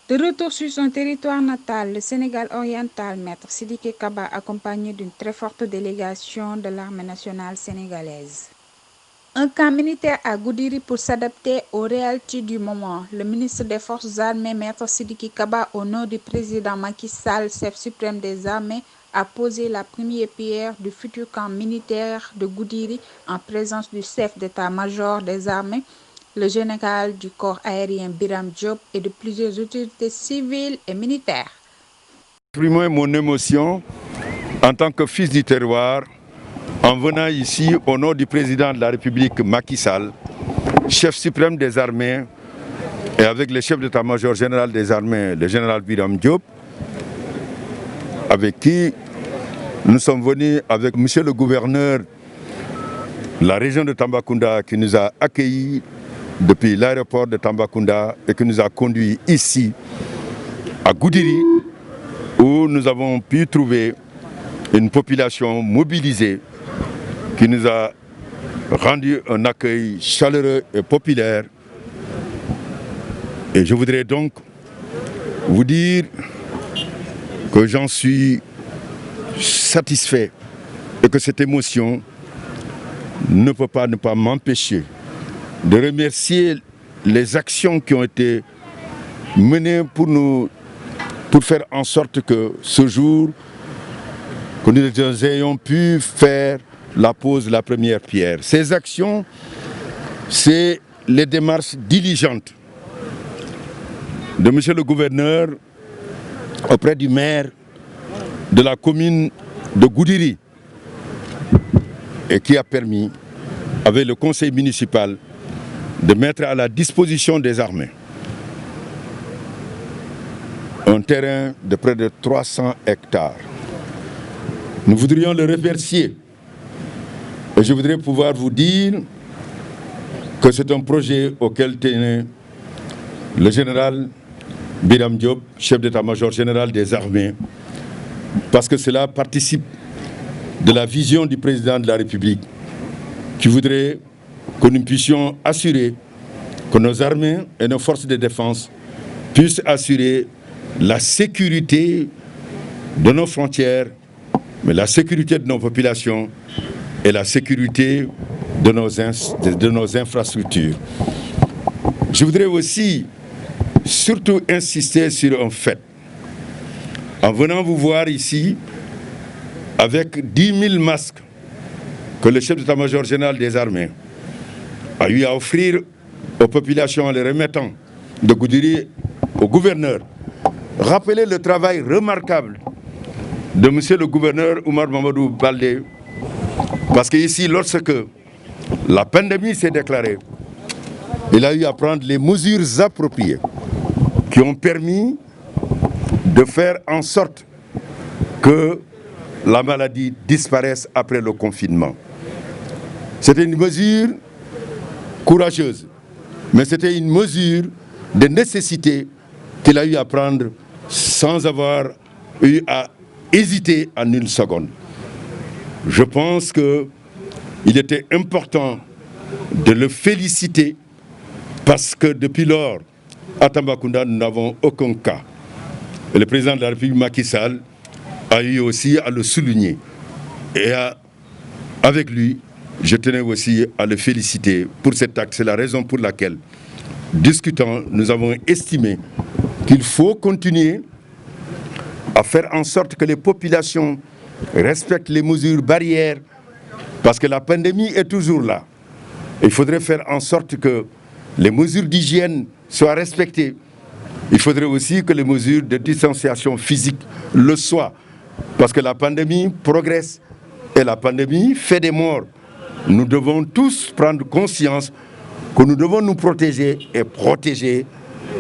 De retour sur son territoire natal, le Sénégal oriental, Maître Sidiki Kaba, accompagné d'une très forte délégation de l'armée nationale sénégalaise. Un camp militaire à Goudiri pour s'adapter aux réalités du moment. Le ministre des Forces armées, Maître Sidiki Kaba, au nom du président Macky Sall, chef suprême des armées, a posé la première pierre du futur camp militaire de Goudiri en présence du chef d'état-major des armées, le général du corps aérien Biram Diop et de plusieurs autorités civiles et militaires. Exprimer mon émotion en tant que fils du terroir en venant ici au nom du président de la République Macky Sall, chef suprême des armées et avec le chef d'état-major général des armées, le général Biram Diop, avec qui nous sommes venus avec monsieur le gouverneur de la région de Tambacounda qui nous a accueillis depuis l'aéroport de Tambacounda et qui nous a conduits ici à Goudiri où nous avons pu trouver une population mobilisée qui nous a rendu un accueil chaleureux et populaire. Et je voudrais donc vous dire que j'en suis satisfait et que cette émotion ne peut pas m'empêcher de remercier les actions qui ont été menées pour faire en sorte que ce jour, que nous ayons pu faire la pose de la première pierre. Ces actions, c'est les démarches diligentes de monsieur le gouverneur auprès du maire de la commune de Goudiri et qui a permis, avec le conseil municipal, de mettre à la disposition des armées un terrain de près de 300 hectares. Nous voudrions le remercier et je voudrais pouvoir vous dire que c'est un projet auquel tenait le général Biram Diop, chef d'état-major général des armées, parce que cela participe de la vision du président de la République qui voudrait que nous puissions assurer que nos armées et nos forces de défense puissent assurer la sécurité de nos frontières, mais la sécurité de nos populations et la sécurité de nos infrastructures. Je voudrais aussi surtout insister sur un fait. En venant vous voir ici, avec 10 000 masques que le chef d'état-major général des armées a eu à offrir aux populations en les remettant de Goudiri au gouverneur, rappeler le travail remarquable de monsieur le gouverneur Oumar Mamadou Baldé, parce qu'ici, lorsque la pandémie s'est déclarée, il a eu à prendre les mesures appropriées qui ont permis de faire en sorte que la maladie disparaisse après le confinement. C'était une mesure courageuse, mais c'était une mesure de nécessité qu'il a eu à prendre sans avoir eu à hésiter en une seconde. Je pense qu'il était important de le féliciter parce que depuis lors, à Tambacounda, nous n'avons aucun cas. Et le président de la République, Macky Sall, a eu aussi à le souligner. Et avec lui, je tenais aussi à le féliciter pour cet acte. C'est la raison pour laquelle, discutant, nous avons estimé qu'il faut continuer à faire en sorte que les populations respectent les mesures barrières, parce que la pandémie est toujours là. Il faudrait faire en sorte que les mesures d'hygiène soient respectées. Il faudrait aussi que les mesures de distanciation physique le soient, parce que la pandémie progresse et la pandémie fait des morts. Nous devons tous prendre conscience que nous devons nous protéger et protéger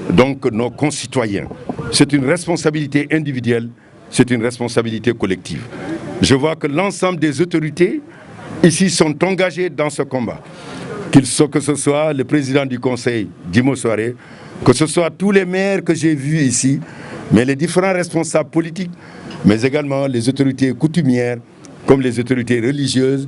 donc nos concitoyens. C'est une responsabilité individuelle, c'est une responsabilité collective. Je vois que l'ensemble des autorités ici sont engagées dans ce combat. Que ce soit le président du conseil, Dimo Soare, que ce soit tous les maires que j'ai vus ici, mais les différents responsables politiques, mais également les autorités coutumières, comme les autorités religieuses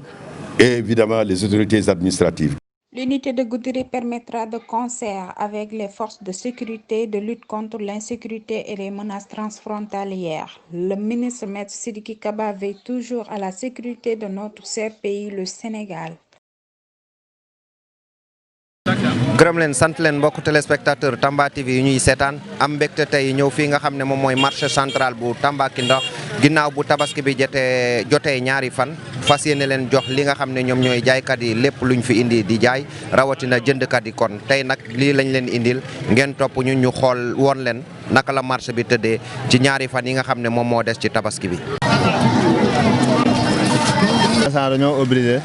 et évidemment les autorités administratives. L'unité de Goudiri permettra de concert avec les forces de sécurité de lutte contre l'insécurité et les menaces transfrontalières. Le ministre Maître Sidiki Kaba veille toujours à la sécurité de notre cher pays, le Sénégal. gërëm leen sant leen mbokk téléspectateur Tamba TV yi ñuy seetaan am mbégte tey ñëw fii nga xam ne moom mooy marché central bu Tambacounda ginnaaw bu tabaski bi jotee ñaari fan fas yéene leen jox li nga xam ne ñoom ñooy jaaykat yi lépp luñ fi indi di jaay rawatina jëndkat yi kon tey nag lii lañ leen indil ngeen topp ñu xool woon leen naka la marché bi tëddee ci ñaari fan yi nga xam ne moom moo des ci tabaski bi. dañoo obligé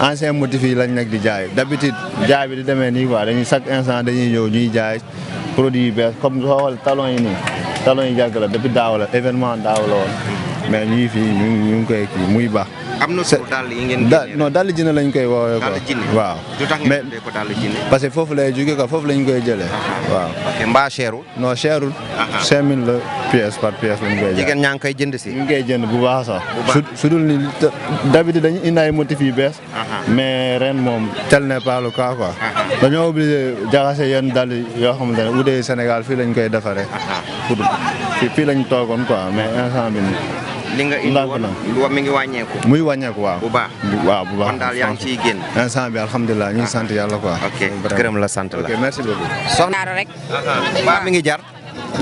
ancien motif yi lañ nekk di jaay d'habitude jaay bi di demee nii quoi dañuy chaque instant dañuy ñëw ñuy jaay produit yu bees comme soo xool talon yi nii talon yi jàgg la depuis daaw la événement daaw la woon mais ñuy fii ñu ngi koy kii muy baax. am na solo dàll yi ngeen non dàll jinne lañ koy woowee quoi. dàll jinne waaw. du tax ngeen tuddee ko dàll jinne. parce que foofu lay jógee quoi foofu lañ koy jëlee. waaw ok mbaa cherul. non cherul. 5000 la pièce par pièce lañ koy jaay. jigéen ñaa ngi koy jënd si. ñu ngi koy jënd bu baax sax. su dul ni d'habitude dañuy indi ay motifs yu bees. mais ren moom tel n'est pas le cas quoi. dañoo obligé jaxase yenn dàll yoo xamante ne bu dee Sénégal fii lañ koy defaree. pour fii lañ toogoon quoi mais instant bi nii. li nga indi woon mi ngi wàññeeku. muy wàññeeku waaw. bu baax waaw bu baax kon daal yaa ngi ciy génn. instant bi alhamdulilah ñu ngi sant yàlla quoi. ok gërëm la sant la. ok merci beaucoup. soxna rek. baa mi ngi jar.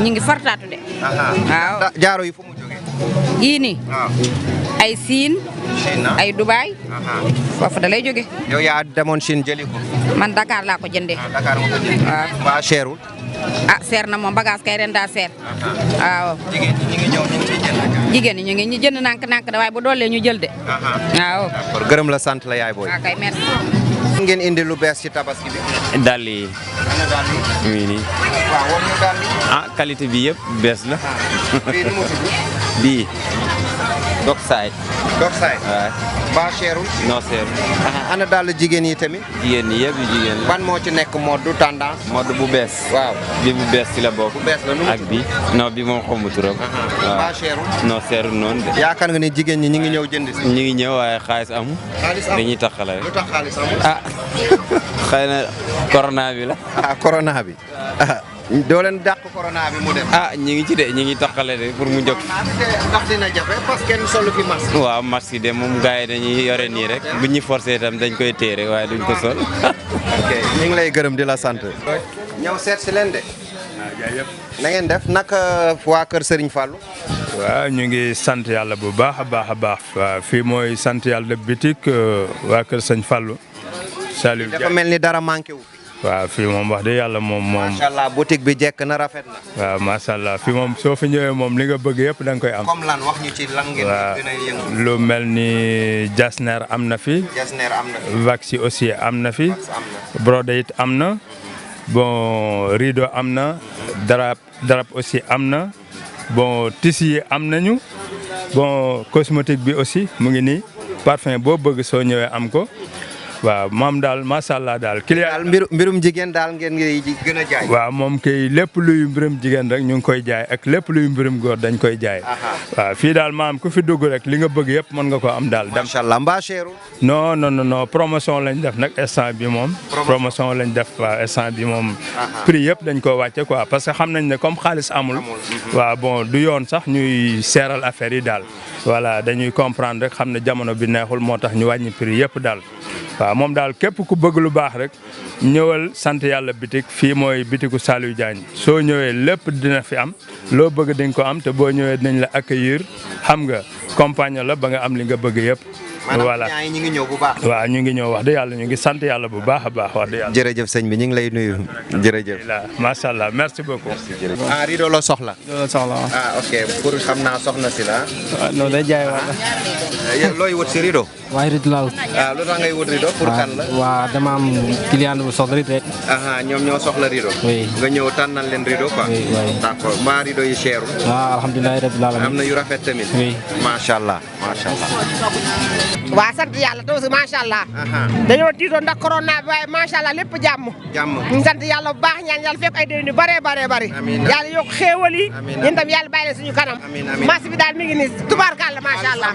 ñu ngi fartaatu de. waaw jaaro yi fu mu jógee. yii nii. waaw. ay Siin. ay Dubaay. foofu da lay jóge. yow yaa demoon Chine jëli ko. man Dakar laa ko jëndee. Dakar nga ko jëndee. waaw. waa cherul. seer na moom bagage kay ren daa seer. waaw. jigéen ñi ngi ñëw ñu ngi ciy jënd. jigéen ñi ñu jënd nànk-nànk de waaye bu doolee ñu jël de. waaw. d'accord gërëm la sant la yaay booy. waaw kay merci. ngeen indi lu bees ci tabaski bi. dàll yi. ana dàll yi. muy nii. waaw woon ñu dàll yi. qualité bi yëpp bees la. bii nu mu tudd. bii. Dockside. Dockside. waaw. ba cherul. non seer. ana dàll jigéen yi tamit. jigéen ñi yëpp jigéen la. ban moo ci nekk mode tendance. mode bu bees. waaw. bi bu bees ci la bokk. bu bees la nu mu ak bi non bi moom xamu turam. waaw ba cherul. non seerul noonu de. yaakaar nga ni jigéen ñi ñu ngi ñëw jënd si. ñu ngi ñëw waaye xaalis amu. xaalis amul dañuy taxale rek. lu tax xaalis amul. xëy na corona bi la. corona bi. doo leen dàq corona bi mu dem. ñu ngi ci de ñu ngi taxale de pour mu jóg. ndax dina jafe parce que kenn solu fi masque. waaw masque yi de moom gars yi dañuy yore nii rek bu ñu forcé itam dañ koy téere waaye duñ ko sol. ok ñu ngi lay gërëm di la sant. ñëw seet si leen de. na ngeen def naka waa kër Serigne Fallou. waaw ñu ngi sant yàlla bu baax a baax a baax. waaw fii mooy sant yàlla bitik waa kër Sëñ Fallou. Saliou dafa mel ni dara manqué wu. waaw fii moom wax dëgg yàlla moom. macha allah boutique bi jekk na rafet na. waaw macha allah fii moom soo fi ñëwee moom li nga bëgg yëpp da nga koy am. comme lan wax ñu ci lan ngeen gën a yëngu. lu mel ni jasner am na fi. jasner am na fi. wax aussi am na fi. brode it am na. bon rideau am na. darab aussi am na. bon tissu yi am nañu. bon cosmétique bi aussi mu ngi nii. parfum boo bëgg soo ñëwee am ko. waaw moom daal macha allah daal. daal mbirum jigéen daal ngeen ngi gën a jaay. waaw moom kay lépp luy mbirum jigéen rek ñu ngi koy jaay ak lépp luy mbirum góor dañ koy jaay. waaw fii daal maam ku fi dugg rek li nga bëgg yëpp mën nga ko am daal. macha allah mbaa cherul. non promotion lañ def nag instant bi moom. promotion lañ def waaw instant bi moom. prix yëpp dañ ko wàcce quoi parce que xam nañ ne comme xaalis amul. waaw bon du yoon sax ñuy seeral affaire yi daal. voilà dañuy comprendre rek xam ne jamono bi neexul moo tax ñu wàññi prix yëpp daal. waaw moom daal képp ku bëgg lu baax rek ñëwal sant yàlla bitik fii mooy bitiku Saliou Diagne soo ñëwee lépp dina fi am loo bëgg di nga ko am te boo ñëwee dinañ la accueillir xam nga compagnie la ba nga am li nga bëgg yëpp. voilà maanaam ñu ngi ñëw bu baax. waaw ñu ngi ñëw wax dëgg yàlla ñu ngi sant yàlla bu baax a baax wax dëgg yàlla. jërëjëf sëñ bi ñu ngi lay nuyu jërëjëf. macha allah merci beaucoup. rideau la soxla. loolu soxla waaw. ok pour xam naa soxna si la. waaw non day jaay wala. looy wut si rideau. waaye rideau laa wut. lu tax ngay wut rideau pour kan la. waaw dama am client bu soxla rideau rek. ñoom ñoo soxla rideau. oui nga ñëw tànnal leen rideau quoi. oui oui d'accord mbaa rideau yi cherul. waaw alhamdulilah rabbil alamin. am na yu rafet tamit. oui macha allah macha allah. waa sant yàlla taw si macha allah. dañoo tiitoon ndax corona bi waaye macha allah lépp jàmm. ñu sant yàlla bu baax ñaan yàlla fekk ay déwén yu bëree bari. yàlla yokk xéewal yi. ñun tam yàlla bàyyi leen suñu kanam. marché bi daal mi ngi nii tubaarkàlla macha allah.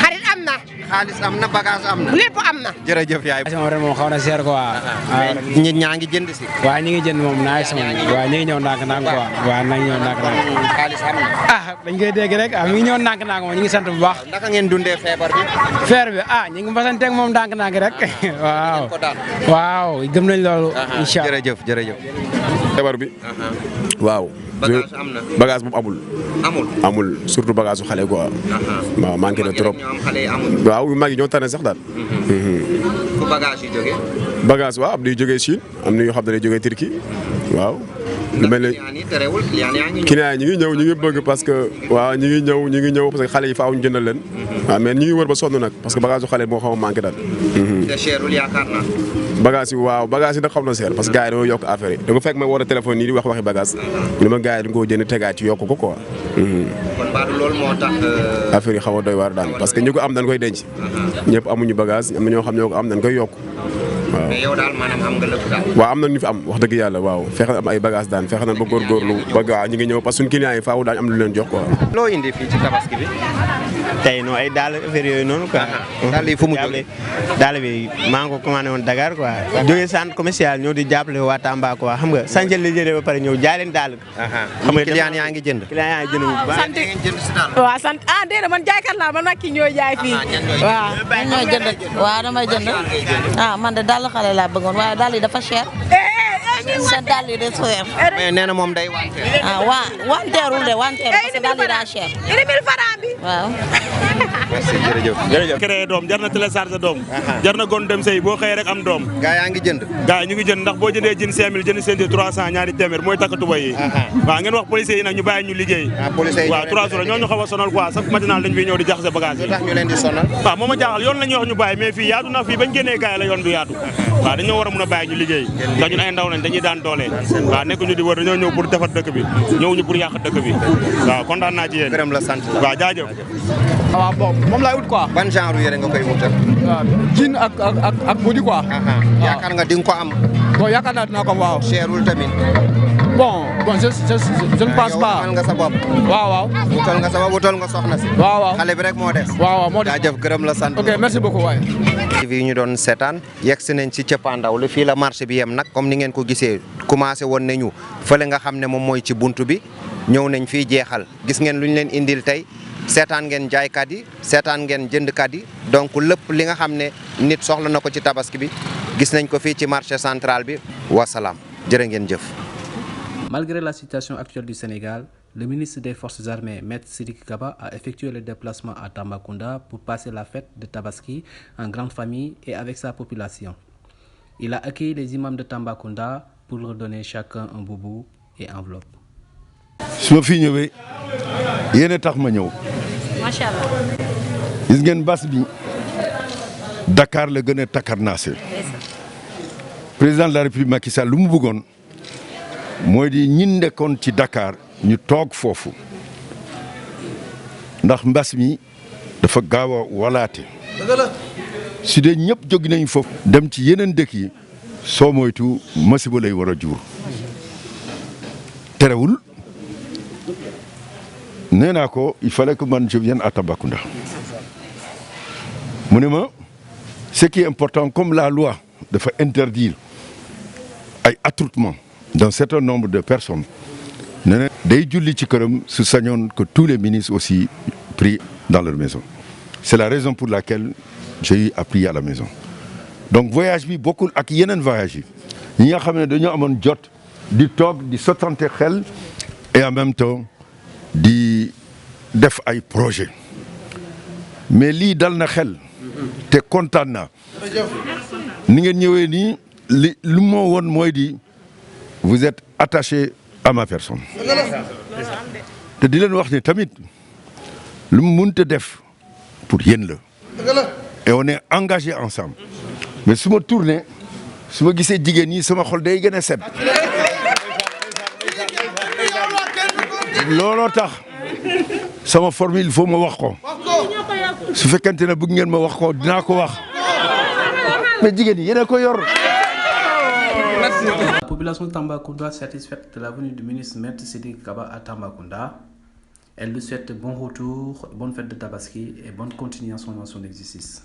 xarit am na. xaalis am na bagage am na. lépp am na. jërëjëf yaay. moom ren moom xaw na seer quoi. nit ñaa ngi jënd si. waaw ñi ngi jënd moom naaj sama waaw ñi ngi ñëw ndànk-ndànk quoi. waaw nañ ñëw ndànk-ndànk. xaalis am na. dañ koy dégg rek mi ngi ñëw ndànk-ndànk moom ñu ngi sant bu baax. naka ngeen dundee feebar bi. feer bi ñu ngi mbasanteeg moom ndànk-ndànk rek. waaw gëm nañ loolu. incha allah jërëjëf. feebar bi. waaw. bagage am na. bagage moom amul surtout bagage su xale quoi. waaw manqué na trop. waaw yu mag yi ñoo tane sax daal. fu bagage yi jógee. bagage waaw am na yu jógee Chine am na yoo xam ne day jógee Turquie waaw. lu mel ne client yi ñu ngi ñëw ñu ngi bëgg parce que waaw ñu ngi ñëw parce que xale yi faaw ñu jëndal leen. waaw mais ñu ngi wër ba sonn nag parce que bagage su xale moo xaw a manqué daal. te cherul yaakaar naa. bagage yi waaw bagage yi nag xam na seer parce que gars yi dañoo yokk affaire yi da nga fekk ma woote téléphone yi di waxi bagage ni ma gars yi dañu ko jënd tegaat ci yokk ko quoi. kon baadu loolu moo tax. affaire yi xaw a doy waar daal parce que ñi ko am dañ koy denc. ñëpp amuñu bagage am na ñoo xam ñoo ko am dañ koy yokk. waaw mais yow daal maanaam am nga lépp daal. waaw am na ñu fi am wax dëgg yàlla waaw fexe am ay bagage daan fexe nañ ba góorgóorlu ba gaaw ñu ngi ñëw parce que suñu clients yi faaw daañu am lu leen jox quoi. loo indi fii ci tabaski bi. tey non ay daal affaire yooyu noonu quoi. daal yi fu mu jógee. daal bi maa ngi ko commandé woon Dakar quoi. jógee centre commercial ñëw di jàppale waa Tamba quoi xam nga sànqal la jëlee ba pare ñëw jaay leen daal. xam nga client yaa ngi jënd. client yaa ngi jënd bu baax. sant waaw sant déedéet man jaaykat laa man nag ki ñooy jaay fii. waaw man ñooy jënd waaw damay jënd man de daal xale laa bëggoon waaye daal yi dafa cher. seen daal yi de cher. mais nee na moom day wanteer. wanteerul de wanteerul parce que daal yi daa cher. waaw. merci jërëjëf. créé doom jar na télécharger doom. jar na gon dem sëy boo xëyee rek am doom. gaa yaa ngi jënd. gaa yi ñu ngi jënd ndax boo jëndee jën 5000 jënd seen 300 ñaari téeméer mooy takk tuba yi. waaw ngeen wax policiers yi nag ñu bàyyi ñu liggéey. waaw 3 jours ñoo ñu xaw a sonal quoi chaque matinal dañu fiy ñëw di jaxase bagage yi. lu tax ñu leen di sonal. waaw moo ma jaaxal yoon la ñuy wax ñu bàyyi mais fii yaatu na fii bañ génnee gaa yi la yoon du yaatu. waaw dañoo war a mun a bàyyi ñu liggéey ndax ñun ay ndaw lañ dañuy daan doole. waaw nekk ñu di wër dañoo ñëw pour defar dëkk bi ñëw ñu pour yàq dëkk bi waaw kontaan naa ci yéen. gërëm la sant la waaw jaajëf. waaw bon moom laay ut quoi. ban genre yére nga koy wutal. waaw jean ak body quoi. yaakaar nga di nga ko am. bon yaakaar naa dinaa ko waaw. cherul tamit. bon je ne pense pas. wutal nga sa bopp. waaw. wutal nga sa bopp wutal nga soxna si. waaw. xale bi rek moo des. waaw moo des jaajëf gërëm la sant. ok merci beaucoup waay. TV yi ñu doon seetaan yegg si nañ ci cëppaandaw li fii la marché bi yem nag comme ni ngeen ko gisee commencé woon nañu fële nga xam ne moom mooy ci buntu bi ñëw nañ fii jeexal gis ngeen lu ñu leen indil tey seetaan ngeen jaaykat yi seetaan ngeen jëndkat yi donc lépp li nga xam ne nit soxla na ko ci tabaski bi gis nañ ko fii ci marché central bi wasalaam jërë ngeen jëf. Malgré la situation actuelle du Sénégal, le ministre des Forces armées, Maître Sidiki Kaba, a effectué le déplacement à Tambacounda pour passer la fête de Tabaski en grande famille et avec sa population. Il a accueilli les imams de Tambacounda pour leur donner chacun un boubou et enveloppe. su ma fi ñëwee yéen a tax ma ñëw. macha allah. gis ngeen bas bi Dakar la gën a takkarnaase. président de la République Macky Sall lu mu bëggoon mooy di ñin nekkoon ci Dakar ñu toog foofu ndax mbas mi dafa gaaw a walaate. su dee ñëpp jóg nañ foofu. dem ci yeneen dëkk yi soo moytu masiba lay war a jur. terewul nee naa ko il fallait que man je vienne à Tambacounda. mu ne ma ce qui est important comme la loi dafa interdire ay attroupement d'un certain nombre de personnes. nee na day julli ci këram su sañoon que tous les ministres aussi prient dans leur maison. C'est la raison pour laquelle j'ai eu à prier à la maison. Donc voyage bi bokkul ak yeneen voyage yi ñi nga xam ne dañoo amoon jot di toog di sottante xel et en même temps di def ay projet mais lii dal na xel te kontaan naa ni ngeen ñëwee nii lu moo woon mooy di vous êtes attaché à ma personne te di leen wax ne tamit lu mu mënta def pour yéen la et on est engagé ensemble mais su ma tourné su ma gisee jigéen ñi sama xol day gën a set looloo tax sama formule il faut ma wax ko su fekkente ne bëgg ngeen ma wax ko dinaa ko wax mais jigéen ñi yéen a ko yor. La population Tambacounda satisfaite de la venue du ministre Maître Sidiki Kaba à Tambacounda. Elle lui souhaite bon retour, bonne fête de Tabaski et bonne continuation dans son exercice.